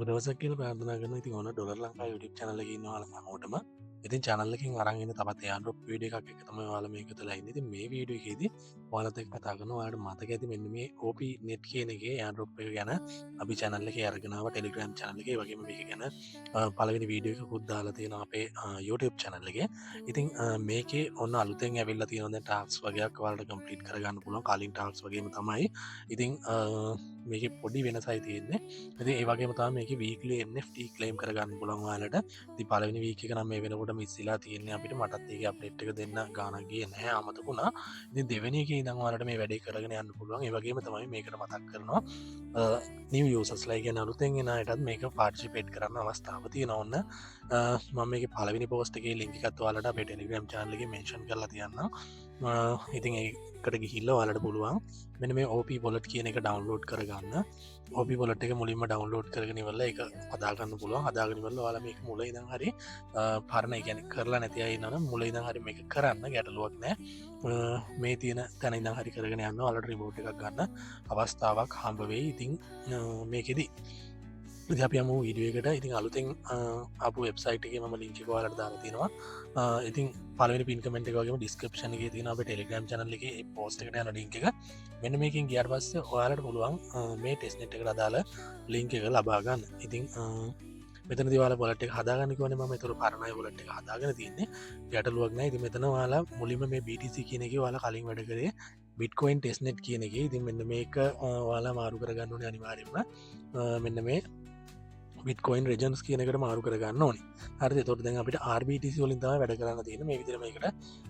දවසක් කියලා ප්‍රාර්ථනා කරනවා. ඉතින් ඕන ඩොලර් ලංකා YouTube channel එකේ ඉන්න ඔයාලා හැමෝටම ඉතින් channel එකෙන් අරන් එන තවත් AirDrop වීඩියෝ එකක් එක තමයි ඔයාලා මේක තුලා ඉන්නේ. ඉතින් මේ වීඩියෝ එකේදී ඔයාලත් එක්ක කතා කරනවා. ඔයාලට මතක ඇති මෙන්න මේ OP net කියන එකේ AirDrop එක ගැන අපි channel එකේ අරගෙන ආවා Telegram channel එකේ. ඒ වගේම මේක ගැන පළවෙනි වීඩියෝ එකකුත් දාලා තියෙනවා අපේ YouTube channel එකේ. ඉතින් මේකේ ඔන්න අලුතෙන් ඇවිල්ලා තියෙනවා දැන් ටාස්ක් වගේක් ඔයාලට කම්ප්ලීට් කරගන්න පුළුවන්. කලින් ටාස්ක් වගේම තමයි. ඉතින් මේකේ පොඩි වෙනසයි තියෙන්නේ. ඉතින් ඒ වගේම තමයි මේකේ weekly NFT claim කරගන්න පුළුවන් ඔයාලට. ඉතින් පළවෙනි week එක නම් මේ වෙනකොට මිස් වෙලා තියෙන්නේ අපිට. මටත් ඒකේ අප්ඩේට් එක දෙන්න ගානක් ගියේ නැහැ, අමතක වුණා. ඉතින් දෙවෙනි එකේ ඉඳන් ඔයාලට මේ වැඩේ කරගෙන යන්න පුළුවන්. ඒ වගේම තමයි මේකට මතක් කරනවා new users ලා කියන අලුතෙන් එන අයටත් මේක participate කරන්න අවස්ථාව තියෙනවා. ඔන්න මම මේකේ පළවෙනි post එකේ link එකත් ඔයාලට අපේ Telegram channel එකේ mention කරලා තියන්නම්. ඉතින් ඒකට ගිහිල්ලා ඔයාලට පුළුවන් මෙන්න මේ OP wallet කියන එක download කරගන්න. OP wallet එක මුලින්ම download කරගෙන ඉවරලා ඒක හදාගන්න පුළුවන්. හදාගෙන ඉවරලා ඔයාලා මේක මුල ඉඳන් හරි පරණ ඒ කියන්නේ කරලා නැති අය ඉන්නවනම් මුල ඉඳන් හරි මේක කරන්න ගැටලුවක් නැහැ. මේ තියෙන තැන ඉඳන් හරි කරගෙන යන්න ඔයාලට රිමෝට් එකක් ගන්න අවස්ථාවක් හම්බ වෙයි. ඉතින් මේකෙදි ඉතින් අපි යමු වීඩියෝ එකට. ඉතින් අලුතෙන් ආපු වෙබ්සයිට් එකේ මම link එක ඔයාලට දාලා තියෙනවා. ඉතින් පළවෙනි pin comment එක වගේම description එකේ තියෙන අපේ Telegram channel එකේ ඒ post එකට යන link එක. මෙන්න මේකෙන් ගියාට පස්සේ ඔයාලට පුළුවන් මේ testnet එකට අදාළ link එක ලබා ගන්න. ඉතින් මෙතනදී ඔයාලා wallet එක හදාගන්න කිව්වනේ මම. ඒතර පරණයි wallet එක හදාගෙන තියෙන්නේ. ගැටලුවක් නැහැ. ඉතින් මෙතන ඔයාලා මුලින්ම මේ BTC කියන එකේ ඔයාලා කලින් වැඩ කරේ Bitcoin testnet කියන එකේ. ඉතින් මෙන්න මේක ඔයාලා මාරු කරගන්න ඕනේ අනිවාර්යයෙන්ම. මෙන්න මේ Bitcoin regions කියන එකට මාරු කරගන්න ඕනේ. හරිද? එතකොට දැන් අපිට RBTC වලින් තමයි වැඩ කරන්න තියෙන්නේ. මේ විදිහට මේකට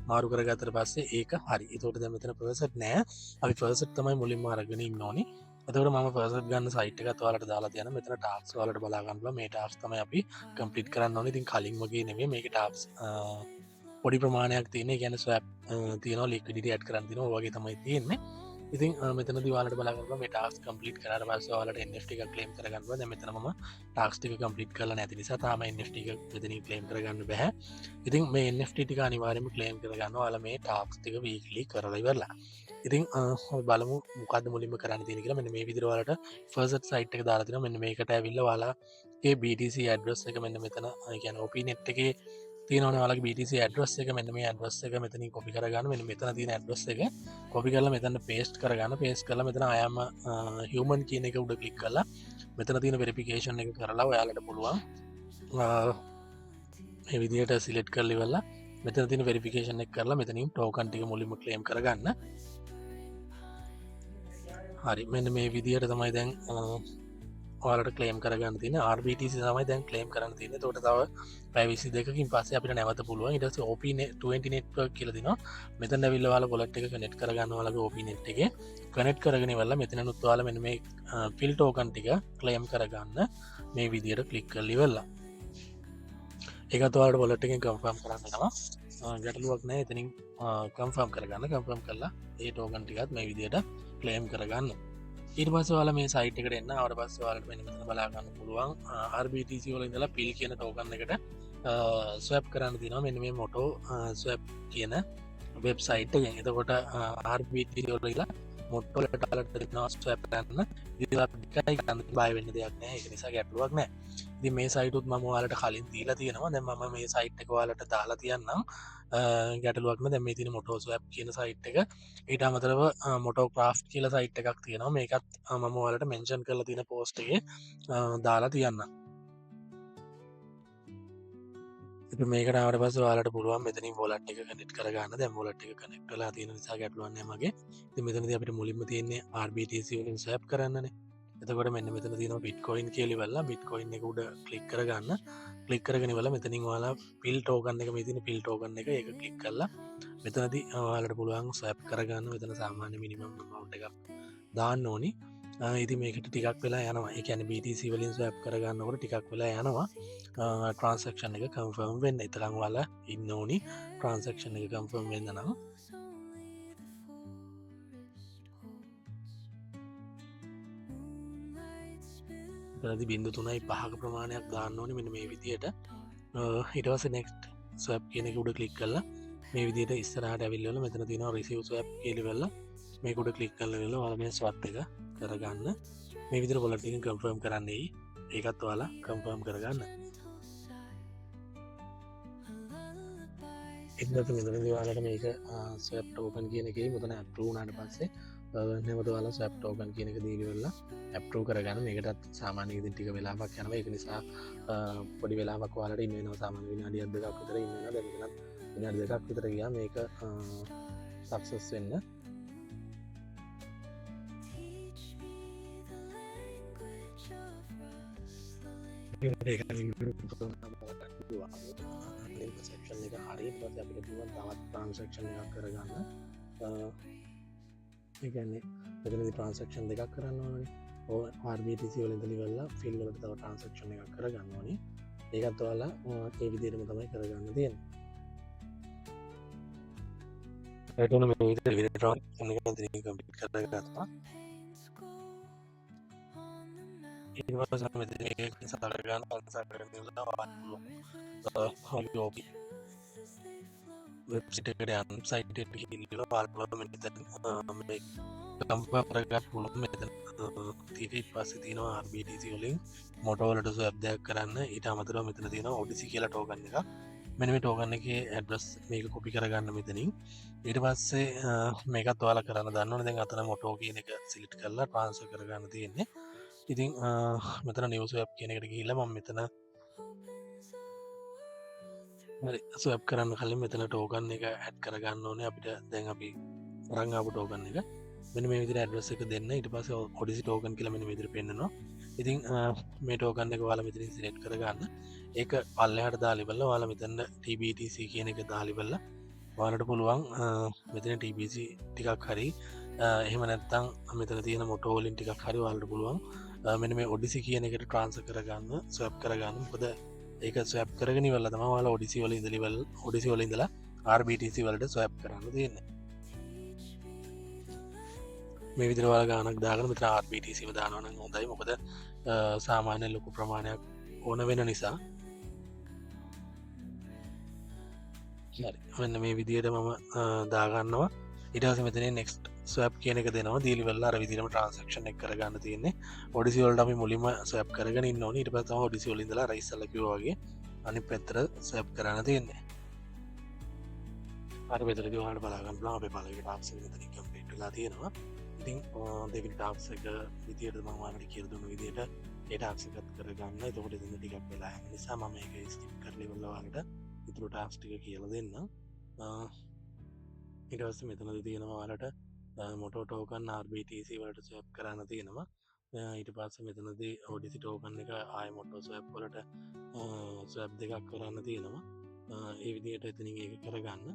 මාරු කරගත්තට පස්සේ ඒක හරි. එතකොට දැන් මෙතන percent නෑ. අපි percent තමයි මුලින්ම අරගෙන ඉන්න ඕනේ. එතකොට මම percent ගන්න site එකත් ඔයාලට දාලා තියෙනවා. මෙතන tasks ඔයාලට බලා ගන්න පුළුවන්. මේ tasks තමයි අපි complete කරන්න ඕනේ. ඉතින් කලින් වගේ නෙමෙයි මේකේ tasks පොඩි ප්‍රමාණයක් තියෙන. ඒ කියන්නේ swap තියෙනවා, liquidity add කරන්න තියෙනවා. ඔය වගේ තමයි තියෙන්නේ. ඉතින් මෙතනදී ඔයාලට බලන්න මේ ටාස්ක් කම්ප්ලීට් කරාට පස්සේ ඔයාලට NFT එකක් ක්ලේම් කරගන්න පුළුවන්. දැන් මෙතන මම ටාස්ක් ටික කම්ප්ලීට් කරලා නැති නිසා තාම NFT එක මෙතනින් ක්ලේම් කරගන්න බෑ. ඉතින් මේ NFT ටික අනිවාර්යයෙන්ම ක්ලේම් කරගන්න ඔයාලා මේ ටාස්ක් ටික වීක්ලි කරලා ඉවරලා. ඉතින් අපි බලමු මොකද්ද මුලින්ම කරන්න තියෙන්නේ කියලා. මෙන්න මේ විදිහට ඔයාලට first site එක දාලා තිනවා. මෙන්න මේකට ඇවිල්ලා ඔයාලගේ BTC address එක මෙන්න මෙතන ඒ කියන්නේ OPNet එකේ තියෙනවනේ ඔයාලගේ BTC address එක. මෙන්න මේ address එක මෙතනින් copy කරගන්න. මෙන්න මෙතන තියෙන address එක copy කරලා මෙතන paste කරගන්න. paste කරලා මෙතන I am human කියන එක උඩ click කරලා මෙතන තියෙන verification එක කරලා ඔයාලට පුළුවන් මේ විදිහට select කරලා ඉවරලා මෙතන තියෙන verification එක කරලා මෙතනින් token ටික මුලින්ම claim කරගන්න. හරි, මෙන්න මේ විදිහට තමයි දැන් ඔයාලට ක්ලේම් කරගන්න තියෙන RBTC තමයි දැන් ක්ලේම් කරන්න තියෙන්නේ. එතකොට තව පැය 22කින් පස්සේ අපිට නැවත පුළුවන් ඊට පස්සේ OP20 network කියලා දිනවා. මෙතන ඇවිල්ලා ඔයාලා wallet එක connect කරගන්න ඔයාලගේ OPNet එකේ connect කරගෙන ඉවරලා මෙතනනුත් ඔයාලා මෙන්න මේ fill token ටික ක්ලේම් කරගන්න මේ විදිහට click කරලා ඉවරලා. ඒකත් ඔයාලට wallet එකෙන් confirm කරන්න වෙනවා. ගැටලුවක් නැහැ. එතනින් confirm කරගන්න. confirm කරලා ඒ token ටිකත් මේ විදිහට ක්ලේම් කරගන්න. ඊට පස්සේ ඔයාලා මේ site එකට එන්න. ආවට පස්සේ ඔයාලට මෙන්න මෙතන බලා ගන්න පුළුවන් RBTC වල ඉඳලා PIL කියන token එකට swap කරන්න තියෙනවා. මෙන්න මේ Moto swap කියන website එකෙන්. එතකොට RBTC වල ඉඳලා Moto වලට දෙනවා swap කරන්න. ඉතින් අපිටයි ගන්න බය වෙන්න දෙයක් නැහැ. ඒක නිසා ගැටලුවක් නැහැ. ඉතින් මේ site උත් මම ඔයාලට කලින් දීලා තියෙනවා. දැන් මම මේ site එක ඔයාලට දාලා තියන්නම්. ගැටලුවක් නෑ. දැන් මේ තියෙන Moto swap කියන site එක. ඊට අමතරව Moto craft කියලා site එකක් තියෙනවා. මේකත් මම ඔයාලට mention කරලා තියෙන post එකේ දාලා තියන්නම්. ඉතින් මේකට ආවට පස්සේ ඔයාලට පුළුවන් මෙතනින් wallet එක connect කරගන්න. දැන් wallet එක connect වෙලා තියෙන නිසා ගැටලුවක් නෑ මගේ. ඉතින් මෙතනදී අපිට මුලින්ම තියෙන්නේ RBTC වලින් swap කරන්නනේ. එතකොට මෙන්න මෙතන තියෙනවා Bitcoin කියලා ඉවරලා Bitcoin එක උඩ click කරගන්න. click කරගෙන ඉවරලා මෙතනින් ඔයාලා PIL token එක මේ තියෙන PIL token එක ඒක click කරලා මෙතනදී ඔයාලට පුළුවන් swap කරගන්න. මෙතන සාමාන්‍ය minimum amount එකක් දාන්න ඕනි. ඉතින් මේකට ටිකක් වෙලා යනවා. ඒ කියන්නේ BTC වලින් swap කරගන්නකොට ටිකක් වෙලා යනවා. transaction එක confirm වෙන්න. ඊතරම් ඔයාලා ඉන්න ඕනි transaction එක confirm වෙන්න නම්. දී 0.5ක ප්‍රමාණයක් දාන්න ඕනේ මෙන්න මේ විදිහට. ඊට පස්සේ next swap කියන එක උඩ click කරලා මේ විදිහට ඉස්සරහට ඇවිල්ලා මෙතන තියෙනවා receive swap කියලා ඉවරලා මේක උඩ click කරලා ඉවරලා ඔයාලා මේ swap එක කරගන්න. මේ විදිහට wallet එකෙන් confirm කරන්නයි. ඒකත් ඔයාලා කන්ෆර්ම් කරගන්න. එදත් මෙතනදී ඔයාලට මේක ස්වැප් ටෝකන් කියන එකේ මෙතන ඇප්රූව් වුණාට පස්සේ නැවත ඔයාලා ස්වැප් ටෝකන් කියන එක දීලා වෙලා ඇප්රූව් කරගන්න. මේකටත් සාමාන්‍ය ඉතින් ටික වෙලාවක් යනවා. ඒක නිසා පොඩි වෙලාවක් ඔයාලට ඉන්න වෙනවා. සාමාන්‍ය විනාඩියක් දෙකක් විතර ඉන්න වෙනවා. දැන් මෙතනත් විනාඩි දෙකක් විතර ගියා මේක සක්සස් වෙන්න. සෙක්ෂන් එක හරි ඊට පස්සේ අපිට පුළුවන් තවත් ට්‍රාන්සැක්ෂන් එකක් කරගන්න. ඒ කියන්නේ මෙතනදී ට්‍රාන්සැක්ෂන් දෙකක් කරන්න ඕනේ. RBTC වලින් ඉඳලා ෆිල් වලට තව ට්‍රාන්සැක්ෂන් එකක් කරගන්න ඕනේ. ඒකත් ඔයාලා ඒ විදිහටම තමයි කරගන්න තියෙන්නේ. ඒකන මේ විදිහට ට්‍රාන්සැක්ෂන් එක ඉතින් කම්ප්ලීට් කරගත්තා. ඊට පස්සේ මෙතන මේක ඉන්ස්ටාල් කරගන්න ට්‍රාන්සැක්ෂන් එක වෙබ්සයිට් එකට යන්න සයිට් එකට ගිහිල්ලා බලන්න මෙතන මේ කම්පා කරගන්න පුළුවන්. මෙතන ඊට පස්සේ තියෙනවා RBTC වලින් මොටෝ වලට ස්වැප් දෙයක් කරන්න. ඊට අමතරව මෙතන තියෙනවා ODC කියලා ටෝකන් එක. මෙන්න මේ ටෝකන් එකේ ඇඩ්‍රස් මේක කොපි කරගන්න මෙතනින්. ඊට පස්සේ මේකත් ඔයාලා කරන්න දන්න ඕනේ. දැන් අතන මොටෝ කියන එක සිලෙක්ට් කරලා ට්‍රාන්ස්ෆර් කරගන්න තියෙන්නේ. ඉතින් මෙතන නිව් ස්වැප් කියන එකට ගිහිල්ලා මම මෙතන හරි ස්වැප් කරන්න කලින් මෙතන ටෝකන් එක ඇඩ් කරගන්න ඕනේ. අපිට දැන් අපි අරන් ආපු ටෝකන් එක මෙන්න මේ විදිහට ඇඩ්‍රස් එක දෙන්න. ඊට පස්සේ ODC ටෝකන් කියලා මෙන්න මේ විදිහට පෙන්නනවා. ඉතින් මේ ටෝකන් එක ඔයාලා මෙතනින් සිලෙක්ට් කරගන්න. ඒක පල්ලෙහාට දාලා ඉවරලා ඔයාලා මෙතන TBTC කියන එක දාලා ඉවරලා ඔයාලට පුළුවන් මෙතන TBC ටිකක් හරි එහෙම නැත්නම් මෙතන තියෙන මොටෝ වලින් ටිකක් හරි ඔයාලට පුළුවන් මෙන්න මේ ODC කියන එකට ට්‍රාන්ස්ෆර් කරගන්න ස්වැප් කරගන්න. මොකද ඒක ස්වැප් කරගෙන ඉවරලා තමයි ඔයාලා ODC වල ඉඳලා RBTC වලට ස්වැප් කරන්න තියෙන්නේ. මේ විදිහට ඔයාලා ගානක් දාගෙන මෙතන RBTC ව දානවා නම් හොඳයි. මොකද සාමාන්‍ය ලොකු ප්‍රමාණයක් ඕන වෙන නිසා. හරි මෙන්න මේ විදිහට මම දාගන්නවා. ඊට පස්සේ මෙතන next swap කියන එක දෙනවා. දීලි වෙලා අර විදිහටම transaction එක කරගන්න තියෙන්නේ. ODC වලට අපි මුලින්ම swap කරගෙන ඉන්න ඕනේ. ඊට පස්සේ තමයි ODC වල ඉඳලා අර ඉස්සලා කිව්වා වගේ අනිත් පැත්තට swap කරන්න තියෙන්නේ. හරි මෙතනදී ඔයාලට බලා ගන්න පුළුවන් අපේ පළවෙනි ටාස්ක් එක මෙතනින් කම්ප්ලීට් වෙලා තියෙනවා. ඉතින් දෙවෙනි ටාස්ක් එක විදියට මම ඔයාලට කියලා දුන්න විදියට ඒ ටාස්ක් එකත් කරගන්න. එතකොට ඉතින් ටිකක් වෙලා යන නිසා මම මේක ස්කිප් කරලා ඉවරලා ඔයාලට ඉතුරු ටාස්ක් ටික කියලා දෙන්නම්. ඊට පස්සේ මෙතනදී තියෙනවා ඔයාලට මොටෝ ටෝකන් RBTC වලට ස්වැප් කරන්න තියෙනවා. ඊට පස්සේ මෙතනදී ODC ටෝකන් එක ආය මොටෝ ස්වැප් වලට ස්වැප් දෙකක් කරන්න තියෙනවා. ඒ විදිහට එතනින් ඒක කරගන්න.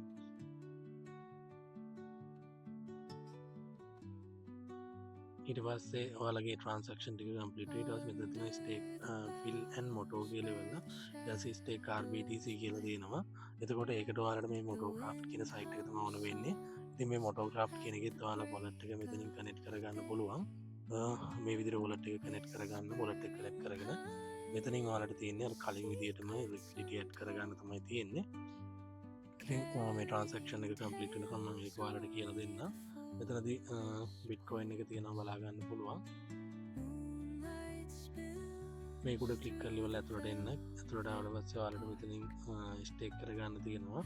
ඊට පස්සේ ඔයාලගේ ට්‍රාන්සැක්ෂන් ටික කම්ප්ලීට් වෙලා ඊට පස්සේ මෙතන තියෙන ස්ටේක් ෆිල් ඇන්ඩ් මොටෝ කියලා වෙලා ඊට පස්සේ ස්ටේක් RBTC කියලා දෙනවා. එතකොට ඒකට ඔයාලට මේ මොටෝක්‍රාෆ්ට් කියන සයිට් එක තමයි ඕන වෙන්නේ. ඉතින් මේ මොටෝක්‍රාෆ්ට් කියන එකෙත් ඔයාලා වොලට් එක මෙතනින් කනෙක්ට් කරගන්න පුළුවන්. මේ විදිහට වොලට් එක කනෙක්ට් කරගන්න වොලට් එක කනෙක්ට් කරගෙන මෙතනින් ඔයාලට තියෙන්නේ අර කලින් විදිහටම ලික්විඩිටි ඇඩ් කරගන්න තමයි තියෙන්නේ. ඉතින් මේ ට්‍රාන්සැක්ෂන් එක කම්ප්ලීට් වෙනකම් මම මේක ඔයාලට කියලා දෙන්නම්. මෙතනදී බිට්කොයින් එක තියෙනවා බලා ගන්න පුළුවන්. මේක උඩ ක්ලික් කරලා ඉවරලා ඇතුළට එන්න. ඇතුළට ආවට පස්සේ ඔයාලට මෙතනින් ස්ටේක් කරගන්න තියෙනවා.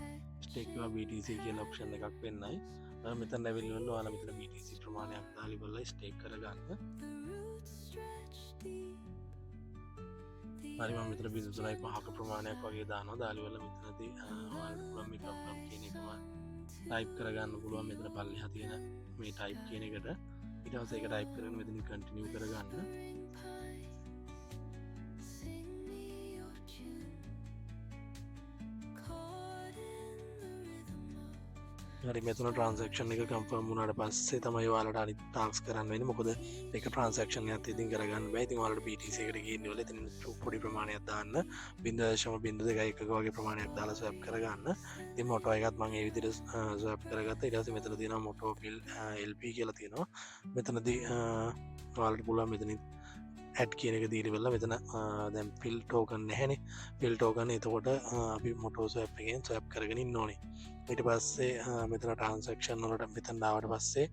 ස්ටේක් එක BTC කියලා ඔප්ෂන් එකක් වෙන්නයි. මෙතන ඇවිල්ලා ඉවරලා ඔයාලා මෙතන BTC ප්‍රමාණයක් දාලා ඉවරලා ස්ටේක් කරගන්න. හරි මම මෙතන 0.5ක ප්‍රමාණයක් වගේ දානවා. දාලා ඉවරලා මෙතනදී ඔයාලට පුළුවන් මේ කම්පම් කියන එකම ටයිප් කරගන්න පුළුවන්. මෙතන පල්ලෙහා තියෙන මේ ටයිප් කියන එකට ඊට පස්සේ ඒක ටයිප් කරගෙන මෙතනින් කන්ටිනියු කරගන්න. හරි මෙතන ට්‍රාන්සැක්ෂන් එක කන්ෆර්ම් වුණාට පස්සේ තමයි ඔයාලට අනිත් ටාස්ක් කරන්න වෙන්නේ. මොකද ඒක ට්‍රාන්සැක්ෂන් එකත් ඉතින් කරගන්න බෑ. ඉතින් ඔයාලට BTC එකට ගිහින් ඉවරලා එතන පොඩි ප්‍රමාණයක් දාන්න 0.2 වගේ ප්‍රමාණයක් දාලා ස්වැප් කරගන්න. ඉතින් මොටෝ එකත් මම ඒ විදිහට ස්වැප් කරගත්තා. ඊට පස්සේ මෙතන තියෙනවා මොටෝ ෆිල් LP කියලා තියෙනවා. මෙතනදී ඔයාලට පුළුවන් මෙතනින් ඇඩ් කියන එක දීලා ඉවරලා මෙතන දැන් ෆිල් ටෝකන් නැහැනේ. ෆිල් ටෝකන් එතකොට අපි මොටෝ ස්වැප් එකෙන් ස්වැප් කරගෙන ඉන්න ඕනේ. ඊට පස්සේ මෙතන ට්‍රාන්සැක්ෂන් වලට මෙතන ආවට පස්සේ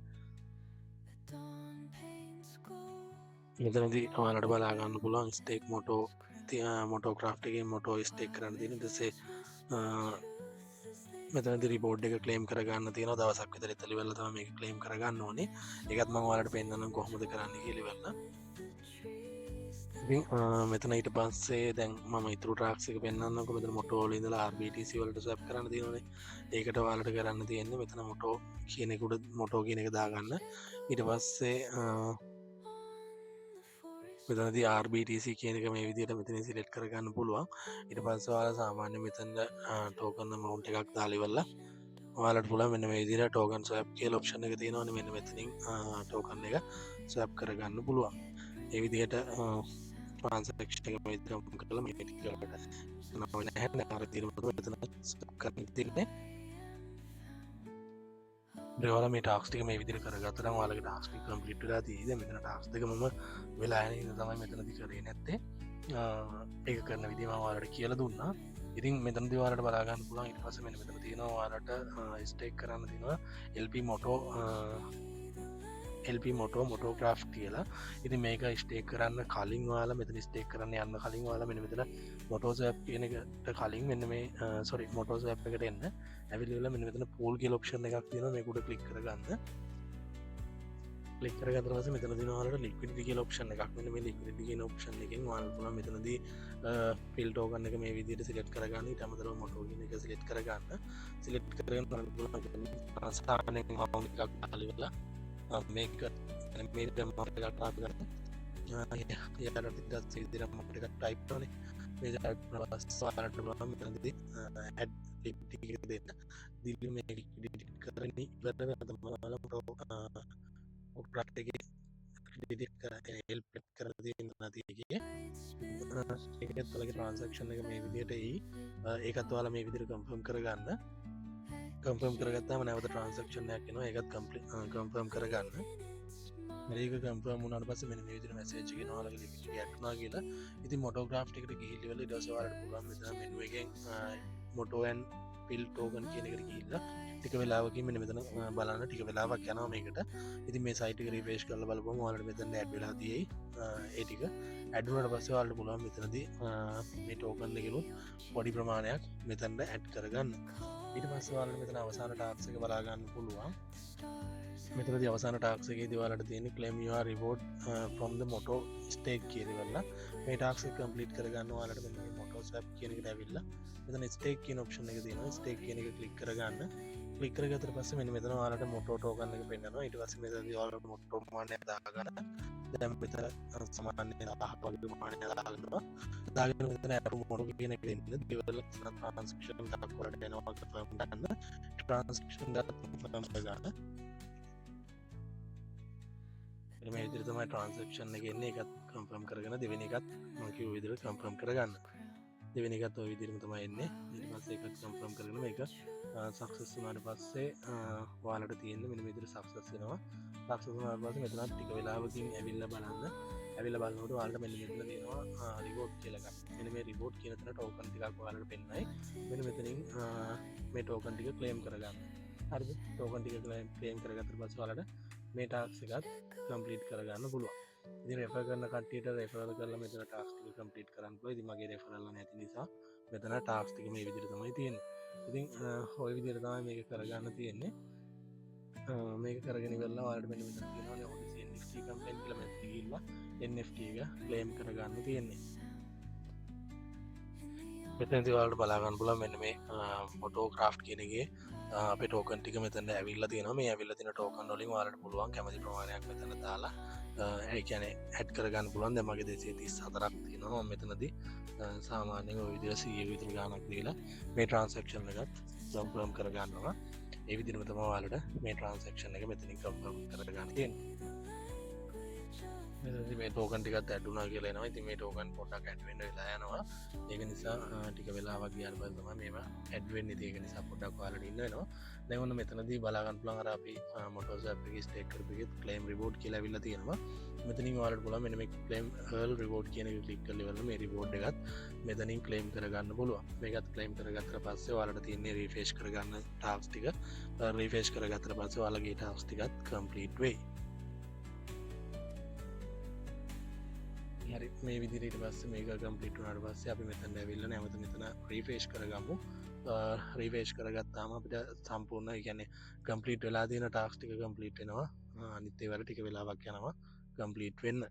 මෙතනදී ඔයාලට බලා ගන්න පුළුවන් ස්ටේක් මොටෝ ක්‍රාෆ්ට් එකේ මොටෝ ස්ටේක් කරන්න තියෙන ඊටසේ මෙතනදී රිපෝට් එක ක්ලේම් කරගන්න තියෙනවා දවසක් විතර ඉතලි වෙලා තමයි මේක ක්ලේම් කරගන්න ඕනේ. ඒකත් මම ඔයාලට පෙන්නන්නම් කොහොමද කරන්න කියලා ඉවරලා. ඉතින් මෙතන ඊට පස්සේ දැන් මම ඉතුරු ට්‍රාක්ස් එක පෙන්නන්නම්කෝ. මෙතන මොටෝ වල ඉඳලා RBTC වලට ස්වැප් කරන්න තියෙනවානේ. ඒකට ඔයාලට කරන්න තියෙන්නේ මෙතන මොටෝ කියන එක උඩ මොටෝ කියන එක දාගන්න. ඊට පස්සේ මෙතනදී RBTC කියන එක මේ විදිහට මෙතන සිලෙක්ට් කරගන්න පුළුවන්. ඊට පස්සේ ඔයාලා සාමාන්‍ය මෙතන ටෝකන් amount එකක් දාලා ඉවරලා ඔයාලට පුළුවන් මෙන්න මේ විදිහට ටෝකන් ස්වැප් කියලා ඔප්ෂන් එක තියෙනවානේ. මෙන්න මෙතනින් ටෝකන් එක ස්වැප් කරගන්න පුළුවන්. ඒ විදිහට ට්‍රාන්සැක්ෂන් එක මේ විදිහට කරලා මේ ටිකට නම නැහැ අර දිනවල මෙතන ස්වැප් කරන්න තියෙන්නේ. ඔයාලා මේ ටාස්ක් ටික මේ විදිහට කරගත්තා නම් ඔයාලගේ ටාස්ක් ටික කම්ප්ලීට් වෙලා තියෙයිද? මෙතන ටාස්ක් දෙක මම වෙලා යන ඉඳ තමයි මෙතනදී කරේ නැත්තේ. ඒක කරන විදිහ මම ඔයාලට කියලා දුන්නා. ඉතින් මෙතනදී ඔයාලට බලා ගන්න පුළුවන්. ඊට පස්සේ මෙන්න මෙතන තියෙනවා ඔයාලට ස්ටේක් කරන්න තියෙනවා LP මොටෝ ක්‍රාෆ්ට් කියලා. ඉතින් මේක ස්ටේක් කරන්න කලින් ඔයාලා මෙතන ස්ටේක් කරන්න යන්න කලින් ඔයාලා මෙන්න මෙතන මොටෝ ස්වැප් කියන එකට කලින් මෙන්න මේ මොටෝ ස්වැප් එකට එන්න ඇවිල්ලා මෙන්න මෙතන පූල් කියලා ඔප්ෂන් එකක් තියෙනවා. මේක උඩ ක්ලික් කරගන්න. ක්ලික් කරගත්තට පස්සේ මෙතන තියෙනවා ඔයාලට ලික්විඩිටි කියලා ඔප්ෂන් එකක්. මෙන්න මේ ලික්විඩිටි කියන ඔප්ෂන් එකෙන් ඔයාලට පුළුවන් මෙතනදී ෆිල් ටෝකන් එක මේ විදිහට සිලෙක්ට් කරගන්න. ඊට අමතරව මොටෝ කියන එක සිලෙක්ට් කරගන්න. සිලෙක්ට් කරගෙන ඔයාලට පුළුවන් ආසාවෙන් amount එකක් දාලා ඉවරලා මේක මේ amount එකක් ටයිප් කරන්න. යාලට ඊට පස්සේ amount එකක් ටයිප් කරන්නේ. මේ ටයිප් කරලා ඔයාලට පුළුවන් මෙතනදී add ලික්විඩිටි එක දෙන්න. දිලි මේ ලික්විඩිටි කරන්නේ ඉවරලා තමයි ඔයාලා ඔප්‍රක්ට එක හෙල්ප් කරලා තියෙනවා තියෙන්නේ. ඒකත් ඔයාලගේ ට්‍රාන්සැක්ෂන් එක මේ විදිහට ඒකත් ඔයාලා මේ විදිහට කන්ෆර්ම් කරගන්න. කන්ෆර්ම් කරගත්තාම නැවත ට්‍රාන්සැක්ෂන් එකක් එනවා. ඒකත් කන්ෆර්ම් කරගන්න. මේක කන්ෆර්ම් වුණාට පස්සේ මෙන්න මේ විදිහට මැසේජ් එක එනවා ඔයාලගේ ලිමිට් එක යටනවා කියලා. ඉතින් මොටෝ ක්‍රාෆ්ට් එකට ගිහිල්ලා ඊට පස්සේ ඔයාලට පුළුවන් මෙතන මෙනු එකෙන් මොටෝ ඇන් පිල් ටෝකන් කියන එකට ගිහිල්ලා ටික වෙලාවකින් මෙන්න මෙතන බලන්න ටික වෙලාවක් යනවා මේකට. ඉතින් මේ සයිට් එක රිෆ්‍රෙෂ් කරලා බලපුවම ඔයාලට මෙතන ඇඩ් වෙලා තියෙයි. ඒ ටික ඇඩ් වුණාට පස්සේ ඔයාලට පුළුවන් මෙතනදී මේ ටෝකන් එකලුත් පොඩි ප්‍රමාණයක් මෙතනට ඇඩ් කරගන්න. ඊට පස්සේ ඔයාලට මෙතන අවසාන ටාස්ක් එක බලා ගන්න පුළුවන්. මෙතනදී අවසාන ටාස්ක් එකේදී ඔයාලට තියෙන්නේ claim your reward from the moto stake කියලා. මේ ටාස්ක් එක කම්ප්ලීට් කරගන්න ඔයාලට මෙන්න මේ moto swap කියන එකට ඇවිල්ලා මෙතන stake කියන ඔප්ෂන් එක තියෙනවා. stake කියන එක ක්ලික් කරගන්න. ක්ලික් කරගත්තට පස්සේ මෙන්න මෙතන ඔයාලට moto token එක පෙන්නනවා. ඊට පස්සේ මෙතනදී ඔයාලට moto ප්‍රමාණය දාගන්න. දැන් මෙතන සාමාන්‍ය 1000ක් වගේ ප්‍රමාණයක් දාගන්නවා. දාගෙන මෙතන add moto කියන එක දෙන්න. develop transaction එකක් වලට එනවා confirm කරන්න. transaction data confirm කරගන්න. මේ විදිහට තමයි ට්‍රාන්සැක්ෂන් එක එන්නේ. ඒකත් කන්ෆර්ම් කරගෙන දෙවෙනි එකත් මම කිව්ව විදිහට කන්ෆර්ම් කරගන්න. දෙවෙනි එකත් ওই විදිහටම තමයි එන්නේ. ඊට පස්සේ ඒකත් කන්ෆර්ම් කරගෙන මේක සක්සස් වුණාට පස්සේ ඔයාලට තියෙන්නේ මෙන්න මේ විදිහට සක්සස් වෙනවා. සක්සස් වුණාට පස්සේ මෙතන ටික වෙලාවකින් ඇවිල්ලා බලන්න. ඇවිල්ලා බලනකොට ඔයාලට මෙන්න මෙතන දෙනවා රිවෝඩ් කියලා එකක්. මෙන්න මේ රිවෝඩ් කියන තැන ටෝකන් ටිකක් ඔයාලට පෙන්නයි. මෙන්න මෙතනින් මේ ටෝකන් ටික ක්ලේම් කරගන්න. හරිද? ටෝකන් ටික ක්ලේම් කරගත්තට පස්සේ ඔයාලට මේ ටාස්ක් එකත් කම්ප්ලීට් කරගන්න පුළුවන්. ඉතින් රෙෆර් කරන කට්ටියට රෙෆරල් කරලා මෙතන ටාස්ක් ටික කම්ප්ලීට් කරන්න පුළුවන්. ඉතින් මගේ රෙෆරල් නැති නිසා මෙතන ටාස්ක් ටික මේ විදිහට තමයි තියෙන්නේ. ඉතින් ওই විදිහට තමයි මේක කරගන්න තියෙන්නේ. මේක කරගෙන ඉවරලා ඔයාලට මෙන්න මෙතන තියෙනවානේ ODC NFT කම්ප්ලේන්ට් කියලා මෙතන ගිහිල්ලා NFT එක ක්ලේම් කරගන්න තියෙන්නේ. මෙතනදී ඔයාලට බලා ගන්න පුළුවන් මෙන්න මේ ෆොටෝ ක්‍රාෆ්ට් කියන එකේ අපේ ටෝකන් ටික මෙතන ඇවිල්ලා තියෙනවා. මේ ඇවිල්ලා තියෙන ටෝකන් වලින් ඔයාලට පුළුවන් කැමති ප්‍රමාණයක් මෙතන දාලා ඒ කියන්නේ ඇඩ් කරගන්න පුළුවන්. දැන් මගේ 234ක් තියෙනවා. මම මෙතනදී සාමාන්‍යයෙන් ওই විදිහට 100 විතර ගාණක් දීලා මේ ට්‍රාන්සැක්ෂන් එකත් කන්ෆර්ම් කරගන්නවා. ඒ විදිහටම තමයි ඔයාලට මේ ට්‍රාන්සැක්ෂන් එක මෙතනින් කන්ෆර්ම් කරගන්න තියෙන්නේ. මෙතනදී මේ ටෝකන් ටිකත් ඇඩ් වුණා කියලා එනවා. ඉතින් මේ ටෝකන් පොඩ්ඩක් ඇඩ් වෙන්න වෙලා යනවා. ඒක නිසා ටික වෙලාවක් ගියාට පස්සේ තමයි මේවා ඇඩ් වෙන්නේ. ඒක නිසා පොඩ්ඩක් ඔයාලට ඉන්න වෙනවා. දැන් ඔන්න මෙතනදී බලා ගන්න පුළුවන් අර අපි මොටෝස් ඇප් එකේ ස්ටේක් කරපු එකේ ක්ලේම් රිවෝඩ් කියලා අවිල්ලා තියෙනවා. මෙතනින් ඔයාලට පුළුවන් මෙන්න මේ ක්ලේම් හර්ල් රිවෝඩ් කියන එක ක්ලික් කරලා ඉවරලා මේ රිවෝඩ් එකත් මෙතනින් ක්ලේම් කරගන්න පුළුවන්. මේකත් ක්ලේම් කරගත්තට පස්සේ ඔයාලට තියෙන්නේ රිෆ්‍රෙෂ් කරගන්න ටාස්ක් ටික. රිෆ්‍රෙෂ් කරගත්තට පස්සේ ඔයාලගේ ටාස්ක් ටිකත් කම්ප්ලීට් වෙයි. හරි මේ විදිරට පස්ස මේක කම්පලිට වනට පස්සේ අපි මෙතැන් ඇවිල්ල නැමත මෙතන ්‍රීෆේෂ් කරගමු රීවේශ් කරගත්තාම අපිට සම්පූර්ණ ගැන කම්පලිට වෙලා තින ටක්ටික කම්පලිට්ෙනවා අනිත්තේ වල ටික වෙලාවක් යනවා කම්පලිට් වෙන්න